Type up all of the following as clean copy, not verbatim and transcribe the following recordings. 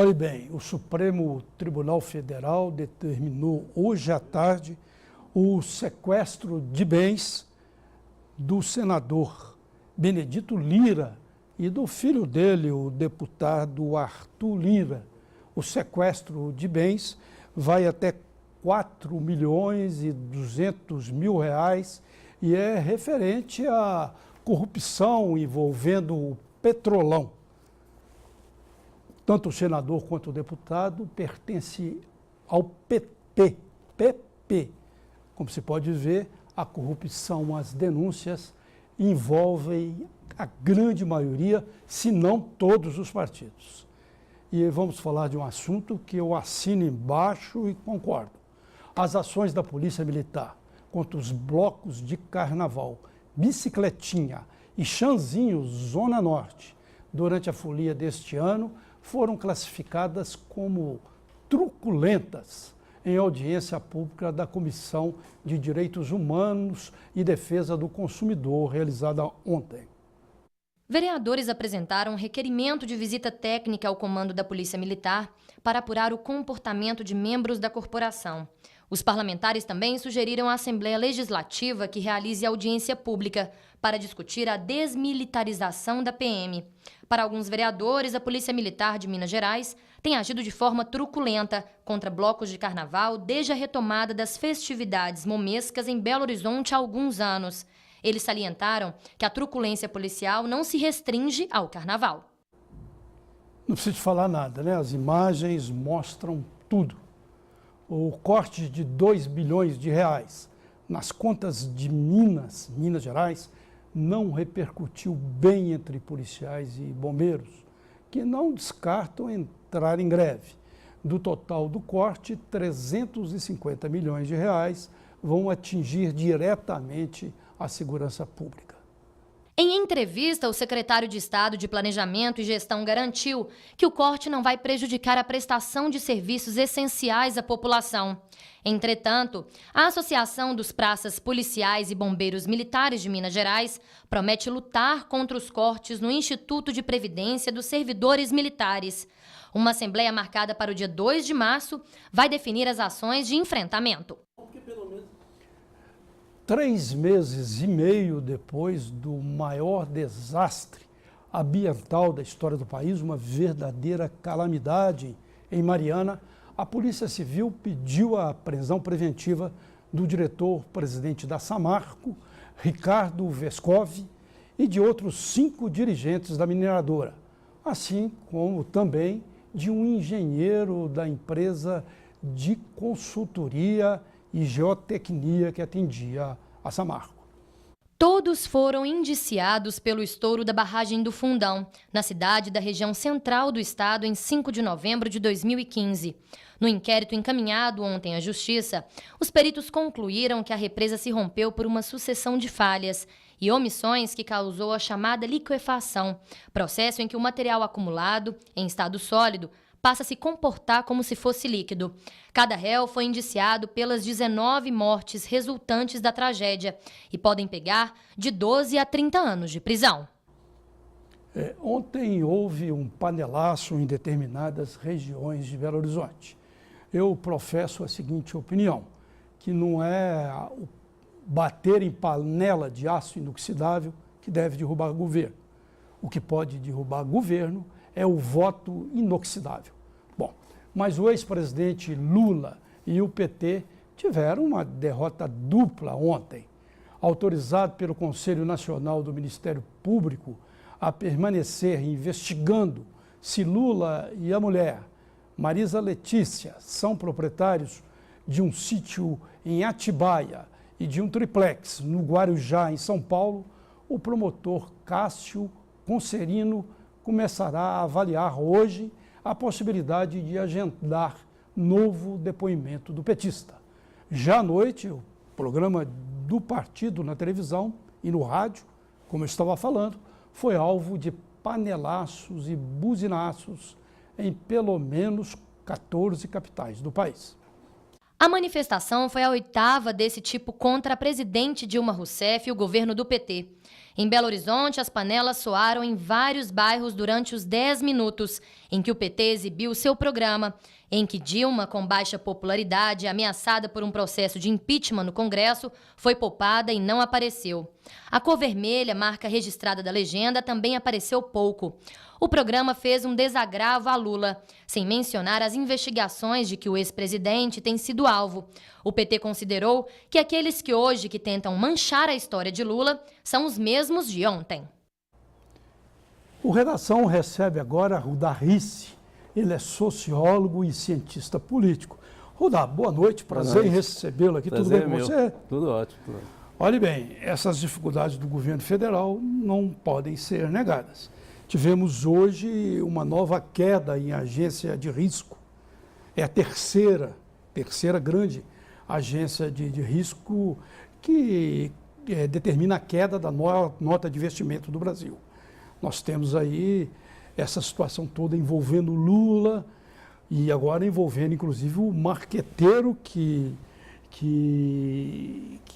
Olhe bem, o Supremo Tribunal Federal determinou hoje à tarde o sequestro de bens do senador Benedito Lira e do filho dele, o deputado Arthur Lira. O sequestro de bens vai até 4.200.000 e é referente à corrupção envolvendo o Petrolão. Tanto o senador quanto o deputado pertencem ao PP. Como se pode ver, a corrupção, as denúncias envolvem a grande maioria, se não todos os partidos. E vamos falar de um assunto que eu assino embaixo e concordo. As ações da Polícia Militar contra os blocos de carnaval, Bicicletinha e Xanzinho, Zona Norte, durante a folia deste ano, foram classificadas como truculentas em audiência pública da Comissão de Direitos Humanos e Defesa do Consumidor, realizada ontem. Vereadores apresentaram um requerimento de visita técnica ao comando da Polícia Militar para apurar o comportamento de membros da corporação. Os parlamentares também sugeriram à Assembleia Legislativa que realize audiência pública para discutir a desmilitarização da PM. Para alguns vereadores, a Polícia Militar de Minas Gerais tem agido de forma truculenta contra blocos de carnaval desde a retomada das festividades momescas em Belo Horizonte há alguns anos. Eles salientaram que a truculência policial não se restringe ao carnaval. Não preciso falar nada, né? As imagens mostram tudo. O corte de 2 bilhões de reais nas contas de Minas Gerais, não repercutiu bem entre policiais e bombeiros, que não descartam entrar em greve. Do total do corte, 350 milhões de reais vão atingir diretamente a segurança pública. Em entrevista, o secretário de Estado de Planejamento e Gestão garantiu que o corte não vai prejudicar a prestação de serviços essenciais à população. Entretanto, a Associação dos Praças Policiais e Bombeiros Militares de Minas Gerais promete lutar contra os cortes no Instituto de Previdência dos Servidores Militares. Uma assembleia marcada para o dia 2 de março vai definir as ações de enfrentamento. 3 meses e meio depois do maior desastre ambiental da história do país, uma verdadeira calamidade em Mariana, a Polícia Civil pediu a prisão preventiva do diretor-presidente da Samarco, Ricardo Vescovi, e de outros 5 dirigentes da mineradora, assim como também de um engenheiro da empresa de consultoria e geotecnia que atendia a Samarco. Todos foram indiciados pelo estouro da barragem do Fundão, na cidade da região central do estado, em 5 de novembro de 2015. No inquérito encaminhado ontem à Justiça, os peritos concluíram que a represa se rompeu por uma sucessão de falhas e omissões que causou a chamada liquefação, processo em que o material acumulado, em estado sólido, passa a se comportar como se fosse líquido. Cada réu foi indiciado pelas 19 mortes resultantes da tragédia e podem pegar de 12 a 30 anos de prisão. Ontem houve um panelaço em determinadas regiões de Belo Horizonte. Eu professo a seguinte opinião, que não é o bater em panela de aço inoxidável que deve derrubar governo. O que pode derrubar governo é o voto inoxidável. Bom, mas o ex-presidente Lula e o PT tiveram uma derrota dupla ontem. Autorizado pelo Conselho Nacional do Ministério Público a permanecer investigando se Lula e a mulher, Marisa Letícia, são proprietários de um sítio em Atibaia e de um triplex no Guarujá, em São Paulo, o promotor Cássio Concerino começará a avaliar hoje a possibilidade de agendar novo depoimento do petista. Já à noite, o programa do partido na televisão e no rádio, como eu estava falando, foi alvo de panelaços e buzinaços em pelo menos 14 capitais do país. A manifestação foi a 8ª desse tipo contra a presidente Dilma Rousseff e o governo do PT. Em Belo Horizonte, as panelas soaram em vários bairros durante os 10 minutos em que o PT exibiu seu programa, em que Dilma, com baixa popularidade, ameaçada por um processo de impeachment no Congresso, foi poupada e não apareceu. A cor vermelha, marca registrada da legenda, também apareceu pouco. O programa fez um desagravo a Lula, sem mencionar as investigações de que o ex-presidente tem sido alvo. O PT considerou que aqueles que hoje tentam manchar a história de Lula são os mesmos de ontem. O Redação recebe agora Rudá Ricci. Ele é sociólogo e cientista político. Rudá, boa noite, prazer em recebê-lo aqui. Prazer, tudo bem com você? Tudo ótimo, tudo ótimo. Olhe bem, essas dificuldades do governo federal não podem ser negadas. Tivemos hoje uma nova queda em agência de risco. É a terceira grande agência de risco que determina a queda da nota de investimento do Brasil. Nós temos aí essa situação toda envolvendo Lula e agora envolvendo inclusive o marqueteiro que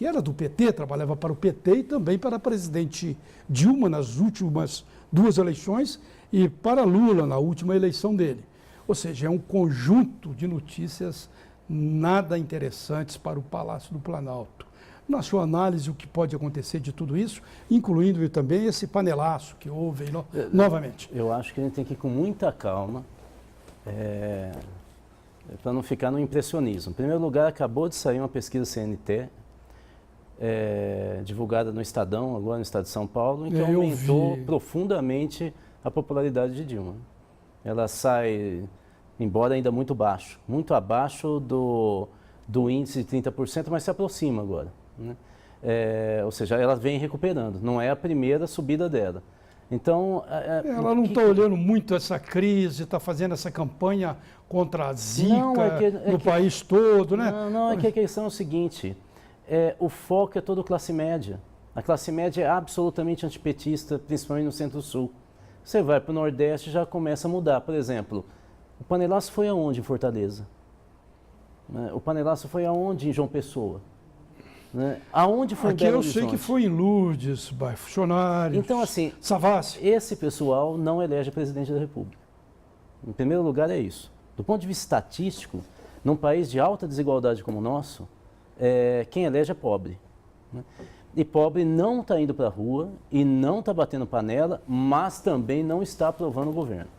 era do PT, trabalhava para o PT e também para a presidente Dilma nas últimas 2 eleições e para Lula na última eleição dele. Ou seja, é um conjunto de notícias nada interessantes para o Palácio do Planalto. Na sua análise, o que pode acontecer de tudo isso, incluindo também esse panelaço que houve novamente? Eu acho que a gente tem que ir com muita calma, para não ficar no impressionismo. Em primeiro lugar, acabou de sair uma pesquisa CNT, divulgada no Estadão, agora no Estado de São Paulo, em que aumentou profundamente a popularidade de Dilma. Ela sai, embora ainda muito baixo, muito abaixo do índice de 30%, mas se aproxima agora, né? Ou seja, ela vem recuperando, não é a primeira subida dela. Então, ela não está olhando muito essa crise, está fazendo essa campanha contra a Zika no país todo, né? Não, é que a questão é o seguinte, o foco é todo classe média. A classe média é absolutamente antipetista, principalmente no Centro-Sul. Você vai para o Nordeste e já começa a mudar. Por exemplo, o panelaço foi aonde em Fortaleza? O panelaço foi aonde em João Pessoa? Aonde foi em Belo Horizonte? Aqui eu sei que foi em Lourdes, bairro Funcionários, então, assim, Savassi. Esse pessoal não elege presidente da República. Em primeiro lugar é isso. Do ponto de vista estatístico, num país de alta desigualdade como o nosso, quem elege é pobre, né? E pobre não está indo para a rua e não está batendo panela, mas também não está aprovando o governo.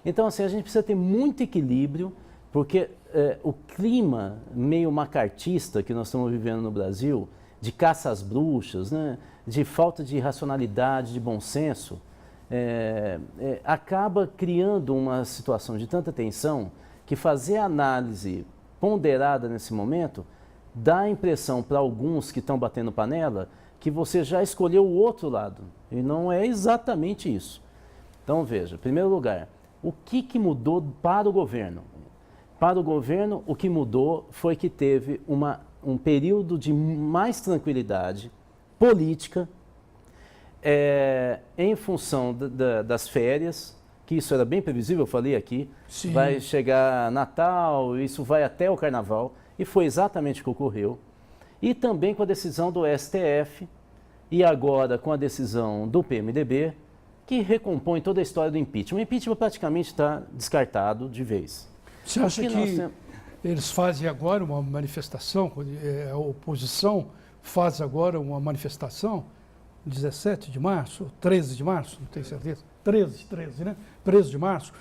Então, assim, a gente precisa ter muito equilíbrio, porque o clima meio macartista que nós estamos vivendo no Brasil, de caça às bruxas, né, de falta de racionalidade, de bom senso, acaba criando uma situação de tanta tensão que fazer análise ponderada nesse momento dá a impressão para alguns que estão batendo panela que você já escolheu o outro lado, e não é exatamente isso. Então, veja, em primeiro lugar, o que mudou para o governo? Para o governo, o que mudou foi que teve um período de mais tranquilidade política em função das férias, que isso era bem previsível, eu falei aqui. Sim. Vai chegar Natal, isso vai até o Carnaval, e foi exatamente o que ocorreu. E também com a decisão do STF, e agora com a decisão do PMDB, que recompõe toda a história do impeachment. O impeachment praticamente está descartado de vez. Você acha que eles fazem agora uma manifestação, a oposição faz agora uma manifestação, 17 de março, 13 de março, não tenho certeza, 13, né? 13 de março.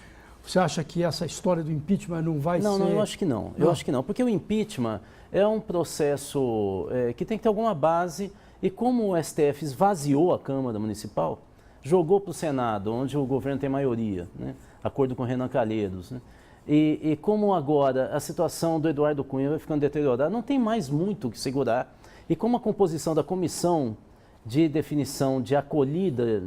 Você acha que essa história do impeachment não vai ser... Não, eu acho que não. Eu acho que não, porque o impeachment é um processo que tem que ter alguma base, e como o STF esvaziou a Câmara Municipal, jogou para o Senado, onde o governo tem maioria, né? Acordo com Renan Calheiros, né? E como agora a situação do Eduardo Cunha vai ficando deteriorada, não tem mais muito o que segurar. E como a composição da comissão de definição de acolhida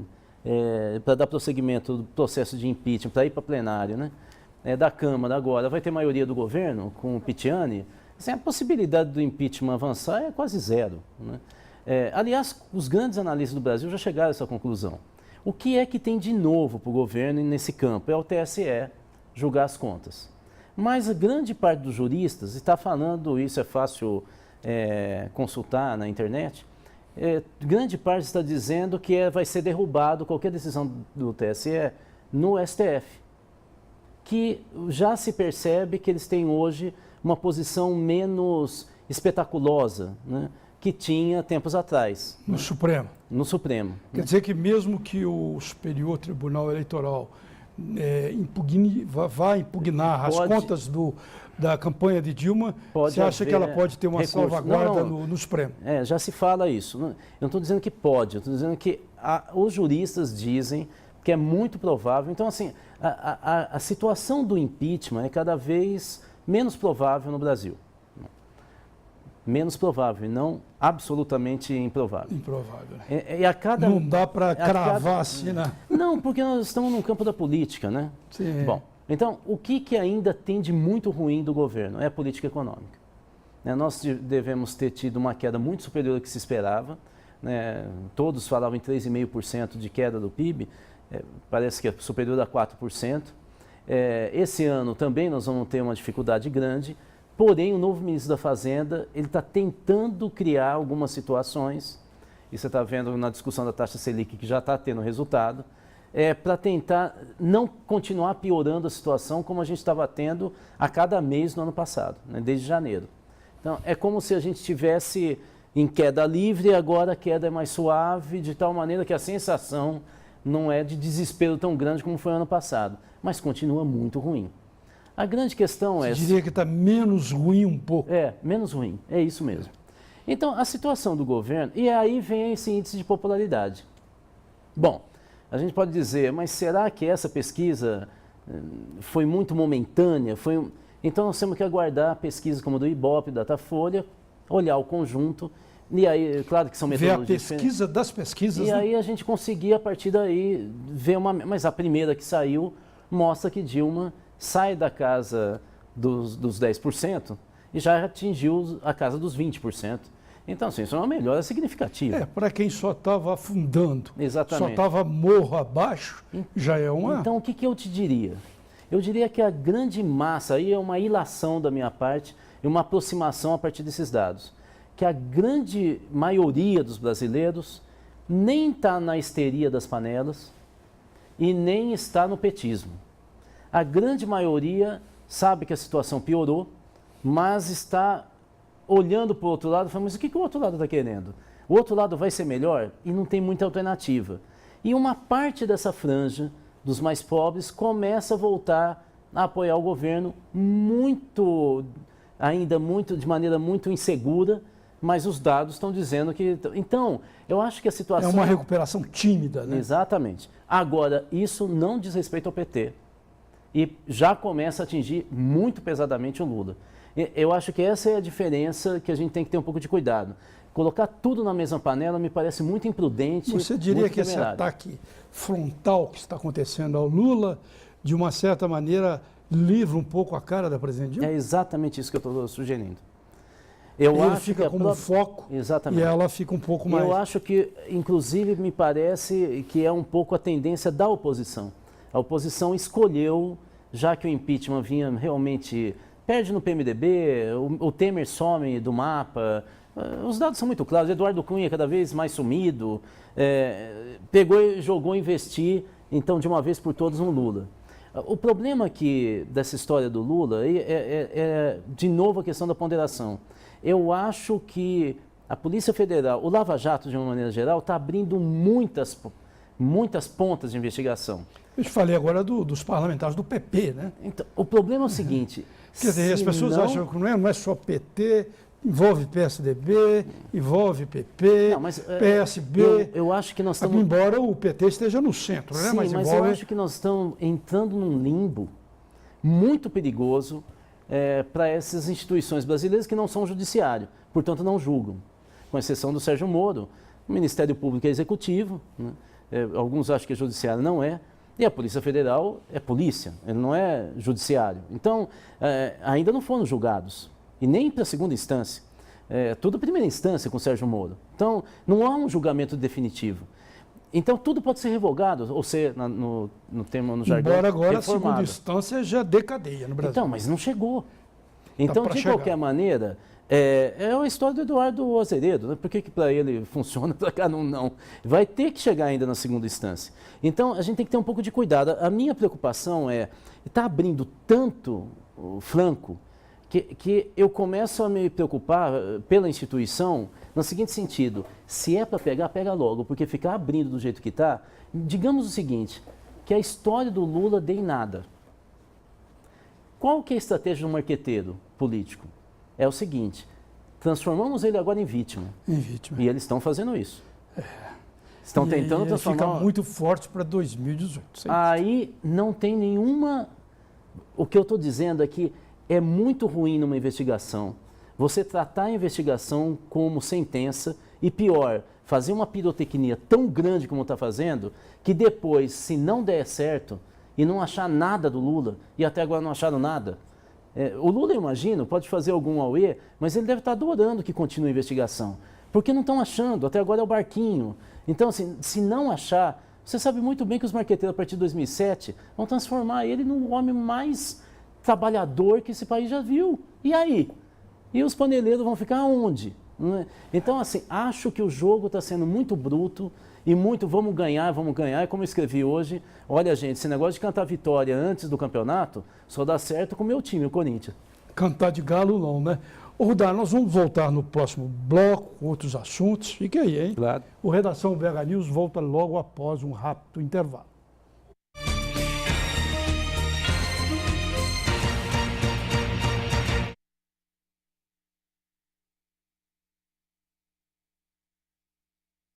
para dar prosseguimento do processo de impeachment, para ir para plenário, né, da Câmara agora, vai ter maioria do governo, com o Pitiani, assim, a possibilidade do impeachment avançar é quase zero, né? Aliás, os grandes analistas do Brasil já chegaram a essa conclusão. O que é que tem de novo para o governo nesse campo? É o TSE julgar as contas. Mas a grande parte dos juristas está falando, isso é fácil consultar na internet, grande parte está dizendo que vai ser derrubado qualquer decisão do TSE no STF, que já se percebe que eles têm hoje uma posição menos espetaculosa, né, que tinha tempos atrás. No Supremo. No Supremo. Quer dizer que mesmo que o Superior Tribunal Eleitoral vá impugnar as contas da campanha de Dilma, você acha que ela pode ter uma salvaguarda no Supremo? Já se fala isso. Eu não estou dizendo que pode, eu estou dizendo que os juristas dizem que é muito provável. Então, assim, a situação do impeachment é cada vez menos provável no Brasil. Menos provável, não absolutamente improvável. Improvável. Não dá para cravar assim, né? Não, porque nós estamos no campo da política, né? Sim. Bom, então, o que ainda tem de muito ruim do governo é a política econômica. Nós devemos ter tido uma queda muito superior ao que se esperava. Todos falavam em 3,5% de queda do PIB, parece que é superior a 4%. Esse ano também nós vamos ter uma dificuldade grande. Porém, o novo ministro da Fazenda, ele está tentando criar algumas situações, e você está vendo na discussão da taxa Selic que já está tendo resultado, para tentar não continuar piorando a situação como a gente estava tendo a cada mês no ano passado, né, desde janeiro. Então, é como se a gente estivesse em queda livre e agora a queda é mais suave, de tal maneira que a sensação não é de desespero tão grande como foi ano passado, mas continua muito ruim. A grande questão Você diria que está menos ruim um pouco. Menos ruim, é isso mesmo. Então, a situação do governo, e aí vem esse índice de popularidade. Bom, a gente pode dizer, mas será que essa pesquisa foi muito momentânea? Então, nós temos que aguardar pesquisas como do Ibope, Datafolha, olhar o conjunto, e aí, claro que são metodologias ver a pesquisa das pesquisas. E aí a gente conseguir, a partir daí, ver mas a primeira que saiu mostra que Dilma sai da casa dos 10% e já atingiu a casa dos 20%. Então, assim, isso é uma melhora significativa. Para quem só estava afundando, exatamente, só estava morro abaixo, já é uma... Então, o que eu te diria? Eu diria que a grande massa, aí é uma ilação da minha parte, e uma aproximação a partir desses dados, que a grande maioria dos brasileiros nem está na histeria das panelas e nem está no petismo. A grande maioria sabe que a situação piorou, mas está olhando para o outro lado e falando, mas o que o outro lado está querendo? O outro lado vai ser melhor? E não tem muita alternativa. E uma parte dessa franja dos mais pobres começa a voltar a apoiar o governo de maneira muito insegura, mas os dados estão dizendo que... Então, eu acho que a situação... É uma recuperação tímida, né? Exatamente. Agora, isso não diz respeito ao PT. E já começa a atingir muito pesadamente o Lula. Eu acho que essa é a diferença que a gente tem que ter um pouco de cuidado. Colocar tudo na mesma panela me parece muito imprudente. Você diria que esse ataque frontal que está acontecendo ao Lula, de uma certa maneira, livra um pouco a cara da presidente Dilma? É exatamente isso que eu estou sugerindo. Ele fica como foco. Exatamente. E ela fica um pouco mais... Eu acho que, inclusive, me parece que é um pouco a tendência da oposição. A oposição escolheu, já que o impeachment vinha realmente... Perde no PMDB, o Temer some do mapa, os dados são muito claros, Eduardo Cunha cada vez mais sumido, pegou e jogou investir, então, de uma vez por todas, no Lula. O problema dessa história do Lula é, de novo, a questão da ponderação. Eu acho que a Polícia Federal, o Lava Jato, de uma maneira geral, está abrindo muitas pontas de investigação. Eu te falei agora dos parlamentares do PP, né? Então, o problema é o seguinte... Quer dizer, as pessoas acham que não é só PT, envolve PSDB, envolve PP, PSB. Eu acho que nós estamos... Embora o PT esteja no centro, né? Sim, mas eu acho que nós estamos entrando num limbo muito perigoso para essas instituições brasileiras que não são judiciário, portanto não julgam. Com exceção do Sérgio Moro, o Ministério Público é executivo, né? Alguns acham que é judiciário, não é. E a Polícia Federal é polícia, ele não é judiciário. Então, ainda não foram julgados, e nem para a segunda instância. Tudo primeira instância com o Sérgio Moro. Então, não há um julgamento definitivo. Então, tudo pode ser revogado, ou ser, no jargão, embora agora reformado. A segunda instância já dê cadeia no Brasil. Então, mas não chegou. Então, de qualquer maneira, É uma história do Eduardo Azeredo, né? Por que para ele funciona, para cá não? Vai ter que chegar ainda na segunda instância. Então, a gente tem que ter um pouco de cuidado. A minha preocupação está abrindo tanto o flanco que eu começo a me preocupar pela instituição no seguinte sentido: se é para pegar, pega logo, porque ficar abrindo do jeito que está, digamos o seguinte, que a história do Lula dê em nada. Qual que é a estratégia do marqueteiro político? É o seguinte: transformamos ele agora em vítima. Em vítima. E eles estão fazendo isso. Estão tentando transformar... Fica muito forte para 2018. Aí não tem nenhuma... O que eu estou dizendo é que é muito ruim numa investigação você tratar a investigação como sentença e, pior, fazer uma pirotecnia tão grande como está fazendo, que depois, se não der certo e não achar nada do Lula, e até agora não acharam nada... o Lula, eu imagino, pode fazer algum auê, mas ele deve estar adorando que continue a investigação. Porque não estão achando, até agora é o barquinho. Então, assim, se não achar, você sabe muito bem que os marqueteiros, a partir de 2007, vão transformar ele no homem mais trabalhador que esse país já viu. E aí? E os paneleiros vão ficar onde? Então, assim, acho que o jogo está sendo muito bruto e muito vamos ganhar. E como eu escrevi hoje, olha, gente, esse negócio de cantar vitória antes do campeonato só dá certo com o meu time, o Corinthians. Cantar de galo não, né? Ô, Rudá, nós vamos voltar no próximo bloco com outros assuntos. Fique aí, hein? Claro. O Redação VH News volta logo após um rápido intervalo.